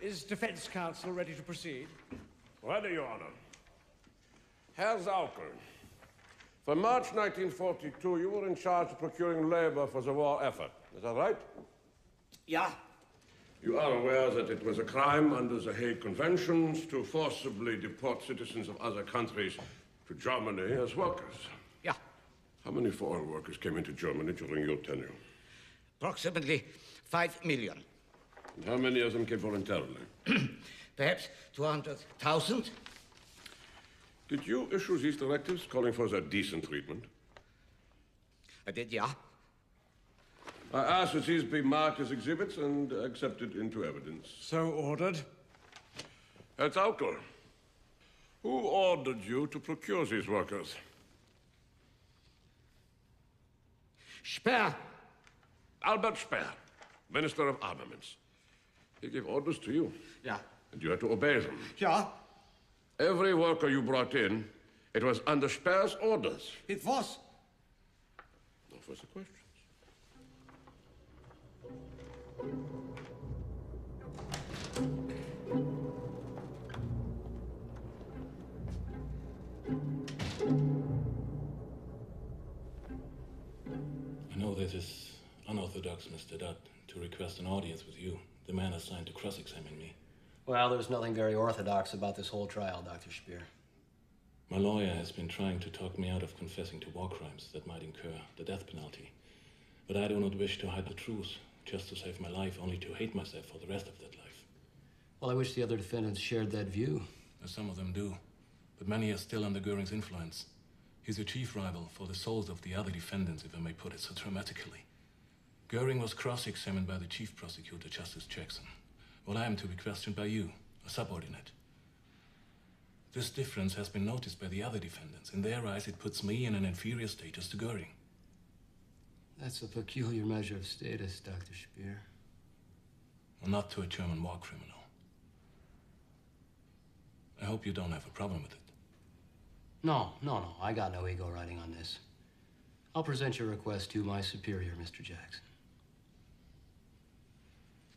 Is Defense Counsel ready to proceed? Ready, Your Honor. Herr Saukel, from March 1942, you were in charge of procuring labor for the war effort. Is that right? Yeah. You are aware that it was a crime under the Hague Conventions to forcibly deport citizens of other countries to Germany as workers? Yeah. How many foreign workers came into Germany during your tenure? Approximately 5 million. And how many of them came voluntarily? Perhaps 200,000. Did you issue these directives calling for their decent treatment? I did, yeah. I ask that these be marked as exhibits and accepted into evidence. So ordered. Herr Saukel, who ordered you to procure these workers? Speer. Albert Speer, Minister of Armaments. He gave orders to you. Yeah. And you had to obey them. Yeah. Every worker you brought in, it was under Speer's orders. It was. No further questions. I know this is unorthodox, Mr. Dutt, to request an audience with you, the man assigned to cross-examine me. Well, there's nothing very orthodox about this whole trial, Dr. Speer. My lawyer has been trying to talk me out of confessing to war crimes that might incur the death penalty. But I do not wish to hide the truth, just to save my life, only to hate myself for the rest of that life. Well, I wish the other defendants shared that view. Some of them do, but many are still under Goering's influence. He's a chief rival for the souls of the other defendants, if I may put it so dramatically. Goering was cross-examined by the chief prosecutor, Justice Jackson, while I am to be questioned by you, a subordinate. This difference has been noticed by the other defendants. In their eyes, it puts me in an inferior status to Goering. That's a peculiar measure of status, Dr. Speer. Well, not to a German war criminal. I hope you don't have a problem with it. No. I got no ego riding on this. I'll present your request to my superior, Mr. Jackson.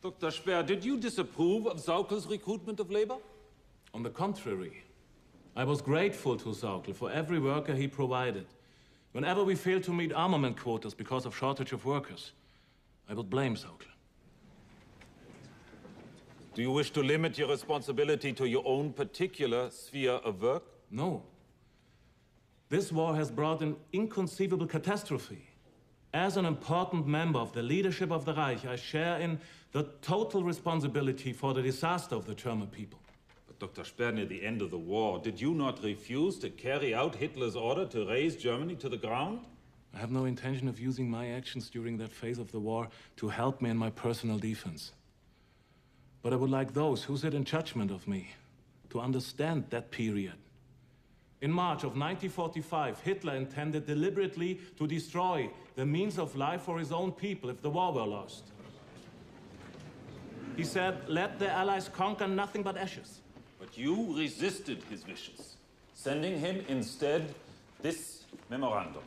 Dr. Speer, did you disapprove of Saukel's recruitment of labor? On the contrary, I was grateful to Saukel for every worker he provided. Whenever we failed to meet armament quotas because of shortage of workers, I would blame Saukel. Do you wish to limit your responsibility to your own particular sphere of work? No. This war has brought an inconceivable catastrophe. As an important member of the leadership of the Reich, I share in the total responsibility for the disaster of the German people. But Dr. Speer, near the end of the war, did you not refuse to carry out Hitler's order to raze Germany to the ground? I have no intention of using my actions during that phase of the war to help me in my personal defense. But I would like those who sit in judgment of me to understand that period. In March of 1945, Hitler intended deliberately to destroy the means of life for his own people if the war were lost. He said, let the Allies conquer nothing but ashes. But you resisted his wishes, sending him instead this memorandum.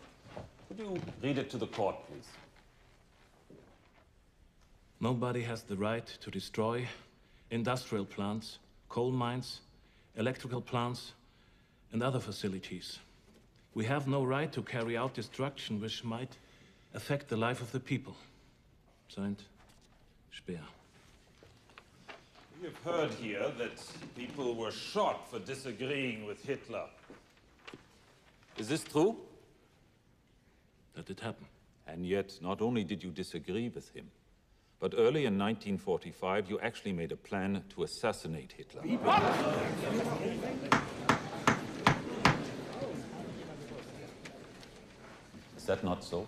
Could you read it to the court, please? Nobody has the right to destroy industrial plants, coal mines, electrical plants, and other facilities. We have no right to carry out destruction which might affect the life of the people. Signed, Speer. We have heard here that people were shot for disagreeing with Hitler. Is this true? That did happen. And yet, not only did you disagree with him, but early in 1945, you actually made a plan to assassinate Hitler. Is that not so?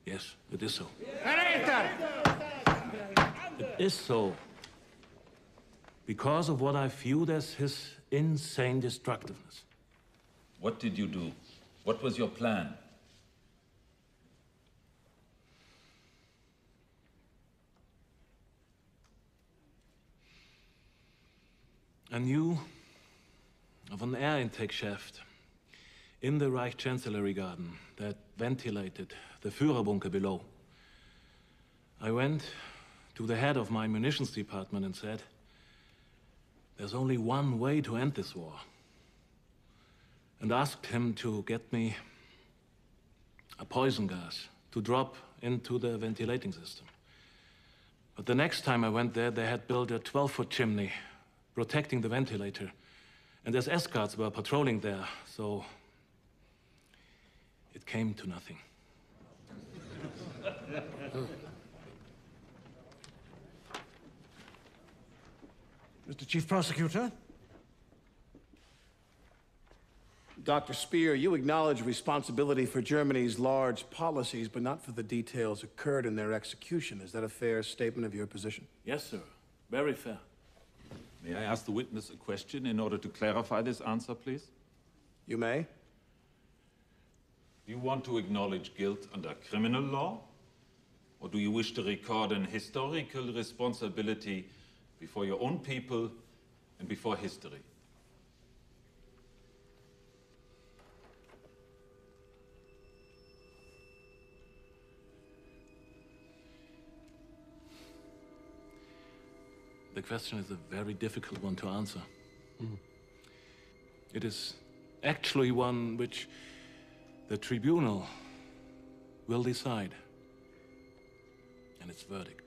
Yes, it is so. It is so. Because of what I viewed as his insane destructiveness. What did you do? What was your plan? I knew of an air intake shaft in the Reich Chancellery Garden that ventilated the Führerbunker below. I went to the head of my munitions department and said, there's only one way to end this war. And asked him to get me a poison gas to drop into the ventilating system. But the next time I went there, they had built a 12-foot chimney protecting the ventilator. And SS guards were patrolling there, so it came to nothing. Mr. Chief Prosecutor? Dr. Speer, you acknowledge responsibility for Germany's large policies, but not for the details occurred in their execution. Is that a fair statement of your position? Yes, sir. Very fair. May I ask the witness a question in order to clarify this answer, please? You may. Do you want to acknowledge guilt under criminal law? Or do you wish to record an historical responsibility before your own people and before history? The question is a very difficult one to answer. It is actually one which the tribunal will decide, and its verdict.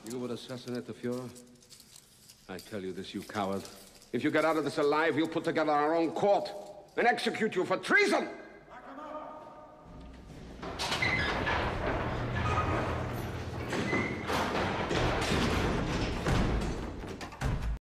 You would assassinate the Fuhrer? I tell you this, you coward. If you get out of this alive, we'll put together our own court and execute you for treason!